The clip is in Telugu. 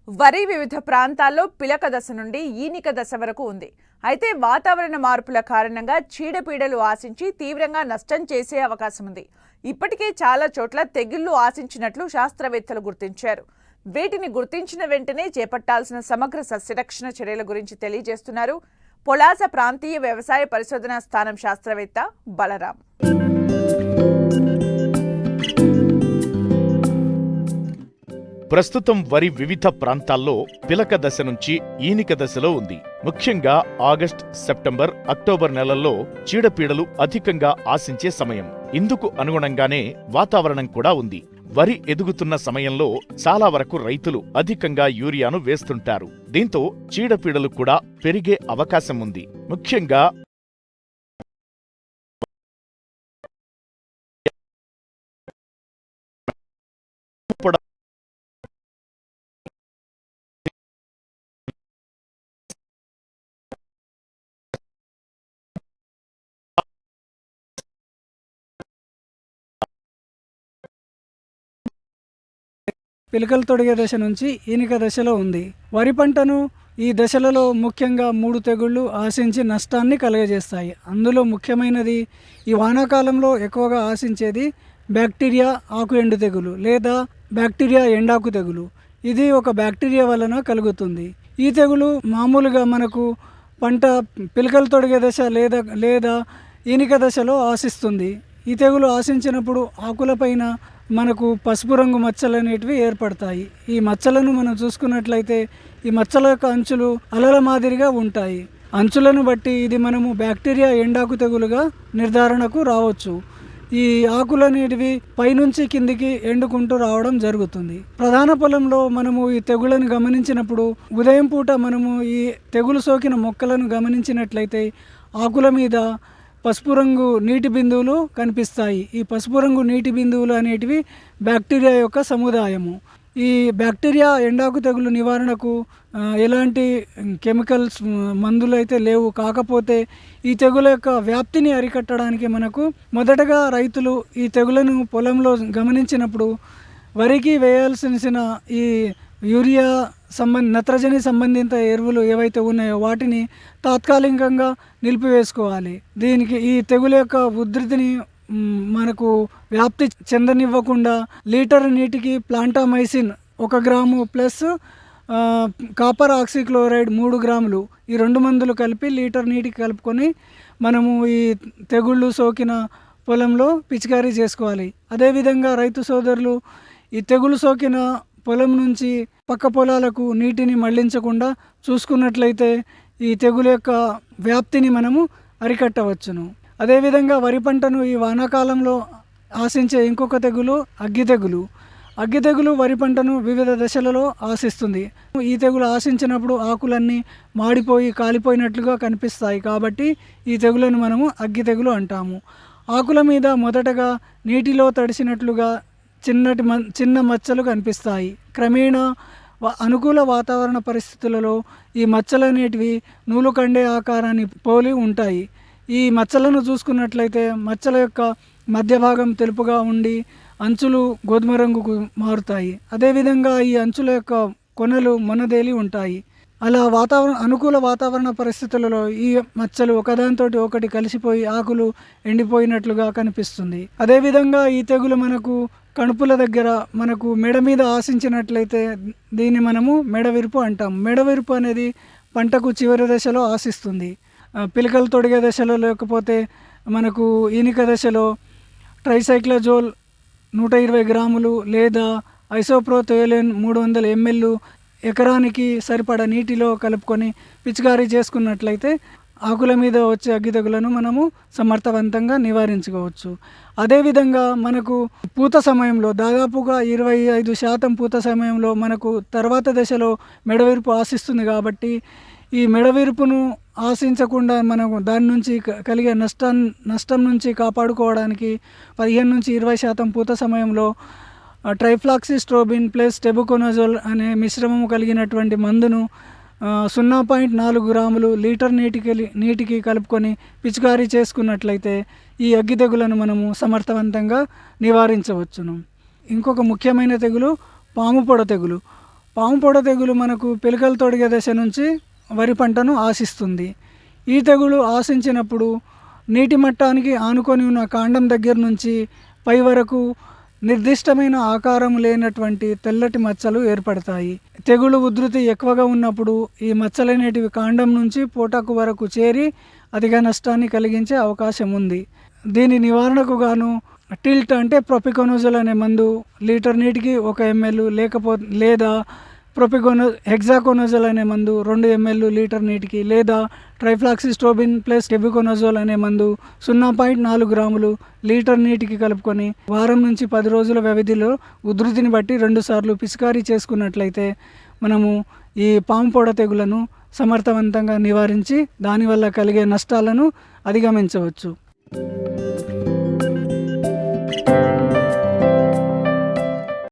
వరి వివిధ ప్రాంతాల్లో పిలక దశ నుండి ఈనిక దశ వరకు ఉంది. అయితే వాతావరణ మార్పుల కారణంగా చీడపీడలు ఆశించి తీవ్రంగా నష్టం చేసే అవకాశం ఉంది. ఇప్పటికే చాలా చోట్ల తెగుళ్లు ఆశించినట్లు శాస్త్రవేత్తలు గుర్తించారు. వీటిని గుర్తించిన వెంటనే చేపట్టాల్సిన సమగ్ర సస్యరక్షణ చర్యల గురించి తెలియజేస్తున్నారు పొలాస ప్రాంతీయ వ్యవసాయ పరిశోధనా స్థానం శాస్త్రవేత్త బలరాం. ప్రస్తుతం వరి వివిధ ప్రాంతాల్లో పిలక దశ నుంచి ఈనిక దశలో ఉంది. ముఖ్యంగా ఆగస్ట్, సెప్టెంబర్, అక్టోబర్ నెలల్లో చీడపీడలు అధికంగా ఆశించే సమయం. ఇందుకు అనుగుణంగానే వాతావరణం కూడా ఉంది. వరి ఎదుగుతున్న సమయంలో చాలా వరకు రైతులు అధికంగా యూరియాను వేస్తుంటారు. దీంతో చీడపీడలు కూడా పెరిగే అవకాశం ఉంది. ముఖ్యంగా పిలకలు తొడిగే దశ నుంచి ఈనిక దశలో ఉంది. వరి పంటను ఈ దశలలో ముఖ్యంగా 3 తెగుళ్లు ఆశించి నష్టాన్ని కలుగజేస్తాయి. అందులో ముఖ్యమైనది ఈ వానాకాలంలో ఎక్కువగా ఆశించేది బ్యాక్టీరియా ఆకు ఎండు తెగులు లేదా బ్యాక్టీరియా ఎండాకు తెగులు. ఇది ఒక బ్యాక్టీరియా వలన కలుగుతుంది. ఈ తెగులు మామూలుగా మనకు పంట పిలకలు తొడిగే దశ లేదా ఈనిక దశలో ఆశిస్తుంది. ఈ తెగులు ఆశించినప్పుడు ఆకులపైన మనకు పసుపు రంగు మచ్చలు అనేటివి ఏర్పడతాయి. ఈ మచ్చలను మనం చూసుకున్నట్లయితే ఈ మచ్చల యొక్క అంచులు అలల మాదిరిగా ఉంటాయి. అంచులను బట్టి ఇది మనము బ్యాక్టీరియా ఎండాకు తెగులుగా నిర్ధారణకు రావచ్చు. ఈ ఆకులు అనేటివి పైనుంచి కిందికి ఎండుకుంటూ రావడం జరుగుతుంది. ప్రధాన పొలంలో మనము ఈ తెగులను గమనించినప్పుడు ఉదయం పూట మనము ఈ తెగులు సోకిన మొక్కలను గమనించినట్లయితే ఆకుల మీద పసుపు రంగు నీటి బిందువులు కనిపిస్తాయి. ఈ పసుపు రంగు నీటి బిందువులు అనేటివి బ్యాక్టీరియా యొక్క సముదాయము. ఈ బ్యాక్టీరియా ఎండాకు తెగులు నివారణకు ఎలాంటి కెమికల్స్ మందులు అయితే లేవు. కాకపోతే ఈ తెగుల యొక్క వ్యాప్తిని అరికట్టడానికి మనకు మొదటగా రైతులు ఈ తెగులను పొలంలో గమనించినప్పుడు వరికి వేయాల్సిన ఈ యూరియా నత్రజని సంబంధిత ఎరువులు ఏవైతే ఉన్నాయో వాటిని తాత్కాలికంగా నిలిపివేసుకోవాలి. దీనికి ఈ తెగుల యొక్క ఉధృతిని మనకు వ్యాప్తి చెందనివ్వకుండా లీటర్ నీటికి plantamycin 1 gram plus copper oxychloride 3 గ్రాములు ఈ 2 మందులు కలిపి లీటర్ నీటికి కలుపుకొని మనము ఈ తెగుళ్ళు సోకిన పొలంలో పిచికారీ చేసుకోవాలి. అదేవిధంగా రైతు సోదరులు ఈ తెగులు సోకిన పొలం నుంచి పక్క పొలాలకు నీటిని మళ్లించకుండా చూసుకున్నట్లయితే ఈ తెగులు యొక్క వ్యాప్తిని మనము అరికట్టవచ్చును. అదేవిధంగా వరి పంటను ఈ వానాకాలంలో ఆశించే ఇంకొక తెగులు అగ్గి తెగులు. అగ్గి తెగులు వరి పంటను వివిధ దశలలో ఆశిస్తుంది. ఈ తెగులు ఆశించినప్పుడు ఆకులన్నీ మాడిపోయి కాలిపోయినట్లుగా కనిపిస్తాయి. కాబట్టి ఈ తెగులను మనము అగ్గి తెగులు అంటాము. ఆకుల మీద మొదటగా నీటిలో తడిసినట్లుగా చిన్న మచ్చలు కనిపిస్తాయి. క్రమేణా అనుకూల వాతావరణ పరిస్థితులలో ఈ మచ్చలు అనేటివి నూలు కండే ఆకారాన్ని పోలి ఉంటాయి. ఈ మచ్చలను చూసుకున్నట్లయితే మచ్చల యొక్క మధ్య భాగం తెలుపుగా ఉండి అంచులు గోధుమ రంగుకు మారుతాయి. అదేవిధంగా ఈ అంచుల యొక్క కొనలు మొనదేలి ఉంటాయి. అలా అనుకూల వాతావరణ పరిస్థితులలో ఈ మచ్చలు ఒకదానితోటి ఒకటి కలిసిపోయి ఆకులు ఎండిపోయినట్లుగా కనిపిస్తుంది. అదేవిధంగా ఈ తెగులు మనకు కణుపుల దగ్గర మనకు మెడ మీద ఆశించినట్లయితే దీన్ని మనము మెడవిరుపు అంటాం. మెడవిరుపు అనేది పంటకు చివరి దశలో ఆశిస్తుంది. పిలకలు తొడిగే దశలో లేకపోతే మనకు ఈనిక దశలో ట్రైసైక్లజోల్ 120 గ్రాములు లేదా ఐసోప్రోథయోలిన్ 300 ml ఎకరానికి సరిపడా నీటిలో కలుపుకొని పిచికారీ చేసుకున్నట్లయితే ఆకుల మీద వచ్చే అగ్గి తెగులను మనము సమర్థవంతంగా నివారించుకోవచ్చు. అదేవిధంగా మనకు పూత సమయంలో దాదాపుగా 25% పూత సమయంలో మనకు తర్వాత దశలో మెడవిరుపు ఆశిస్తుంది. కాబట్టి ఈ మెడవిరుపును ఆశించకుండా మనకు దాని నుంచి కలిగే నష్టం నుంచి కాపాడుకోవడానికి 15 నుంచి 20% పూత సమయంలో ట్రైఫ్లాక్సిస్ట్రోబిన్ ప్లస్ టెబుకొనజోల్ అనే మిశ్రమము కలిగినటువంటి మందును 0.4 గ్రాములు లీటర్ నీటికి కలుపుకొని పిచికారీ చేసుకున్నట్లయితే ఈ అగ్గి తెగులను మనము సమర్థవంతంగా నివారించవచ్చును. ఇంకొక ముఖ్యమైన తెగులు పాము పొడ తెగులు. పాము పొడ తెగులు మనకు పిలకలు తొడిగే దశ నుంచి వరి పంటను ఆశిస్తుంది. ఈ తెగులు ఆశించినప్పుడు నీటి మట్టానికి ఆనుకొని ఉన్న కాండం దగ్గర నుంచి పై వరకు నిర్దిష్టమైన ఆకారం లేనటువంటి తెల్లటి మచ్చలు ఏర్పడతాయి. తెగులు ఉధృతి ఎక్కువగా ఉన్నప్పుడు ఈ మచ్చలనేటివి కాండం నుంచి పూటకు వరకు చేరి అధిక నష్టాన్ని కలిగించే అవకాశం ఉంది. దీని నివారణకు గాను టిల్ట్ అంటే ప్రొపికోనోజోల్ అనే మందు లీటర్ నీటికి 1 ml లేదా హెక్సాకోనోజోల్ అనే మందు 2 ml లీటర్ నీటికి, లేదా ట్రైఫ్లాక్సిస్ట్రోబిన్ ప్లస్ టెబుకోనోజోల్ అనే మందు 0.4 గ్రాములు లీటర్ నీటికి కలుపుకొని వారం నుంచి 10 రోజుల వ్యవధిలో ఉధృతిని బట్టి 2 సార్లు పిచికారీ చేసుకున్నట్లయితే మనము ఈ పాము పొడ తెగులను సమర్థవంతంగా నివారించి దానివల్ల కలిగే నష్టాలను అధిగమించవచ్చు.